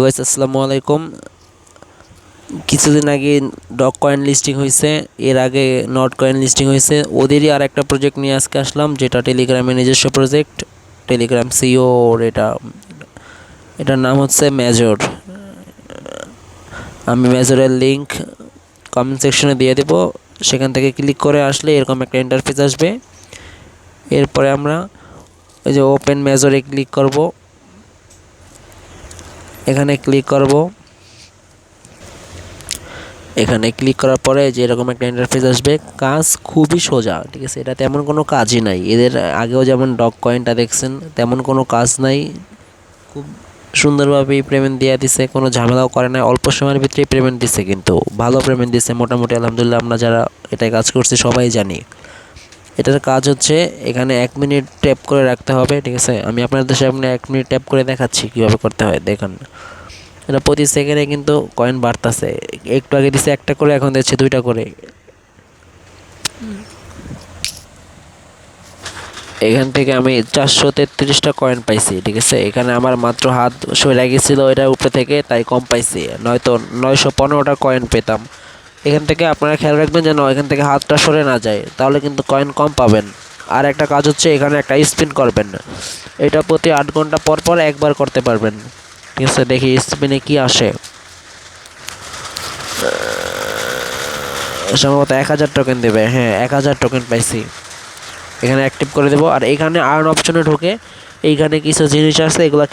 Guys আসসালামু আলাইকুম। কিছুদিন আগে ডগ কয়েন লিস্টিং হয়েছে, এর আগে নট কয়েন লিস্টিং হয়েছে। ওদেরই আর একটা প্রজেক্ট নিয়ে আজকে আসলাম, যেটা টেলিগ্রামের নিজস্ব প্রজেক্ট। টেলিগ্রাম সিও এটার নাম হচ্ছে মেজর। আমি মেজরের লিঙ্ক কমেন্ট সেকশনে দিয়ে দেবো, সেখান থেকে ক্লিক করে আসলে এরকম একটা ইন্টারফেস আসবে। এরপরে আমরা ওই যে ওপেন মেজরে ক্লিক করব, এখানে ক্লিক করব। এখানে ক্লিক করার পরে যে এরকম একটা ইন্টারফেস আসবে। কাজ খুবই সোজা, ঠিক আছে? এটা তেমন কোনো কাজই নাই। এদের আগেও যেমন ডগ কয়েনটা দেখছেন, তেমন কোনো কাজ নাই। খুব সুন্দরভাবেই পেমেন্ট দিয়ে দিছে, কোনো ঝামেলাও করে না। অল্প সময়ের ভিতরেই পেমেন্ট দিচ্ছে, কিন্তু ভালো পেমেন্ট দিচ্ছে মোটামুটি। আলহামদুলিল্লাহ, আমরা যারা এটাই কাজ করছি সবাই জানি। এটার কাজ হচ্ছে এখানে 1 মিনিট ট্যাপ করে রাখতে হবে, ঠিক আছে? আমি আপনাদের সামনে 1 মিনিট ট্যাপ করে দেখাচ্ছি কীভাবে করতে হয়, দেখুন। এটা প্রতি সেকেন্ডে কিন্তু কয়েন বাড়তেছে। একটু আগে দিচ্ছে একটা করে, এখন দিচ্ছে 2টা করে। এখান থেকে আমি 433টা কয়েন পাইছি, ঠিক আছে? এখানে আমার মাত্র হাত সরে গেছিলো এটার উপরে থেকে, তাই কম পাইছি। নয়তো 915টা কয়েন পেতাম। এখান থেকে আপনারা খেয়াল রাখবেন যেন এখান থেকে হাতটা সরে না যায়, তাহলে কিন্তু কয়েন কম পাবেন। আর একটা কাজ হচ্ছে, এখানে একটা স্পিন করবেন। এটা প্রতি 8 ঘন্টা পর পর একবার করতে পারবেন, ঠিক আছে? দেখি স্পিনে কি আসে। সম্ভবত 1000 টোকেন দেবে। হ্যাঁ, 1000 টোকেন পাইছি। এখানে অ্যাক্টিভ করে দেবো। আর এখানে আর্ন অপশনে ঢুকে এইখানে কিছু জিনিস আছে, এগুলো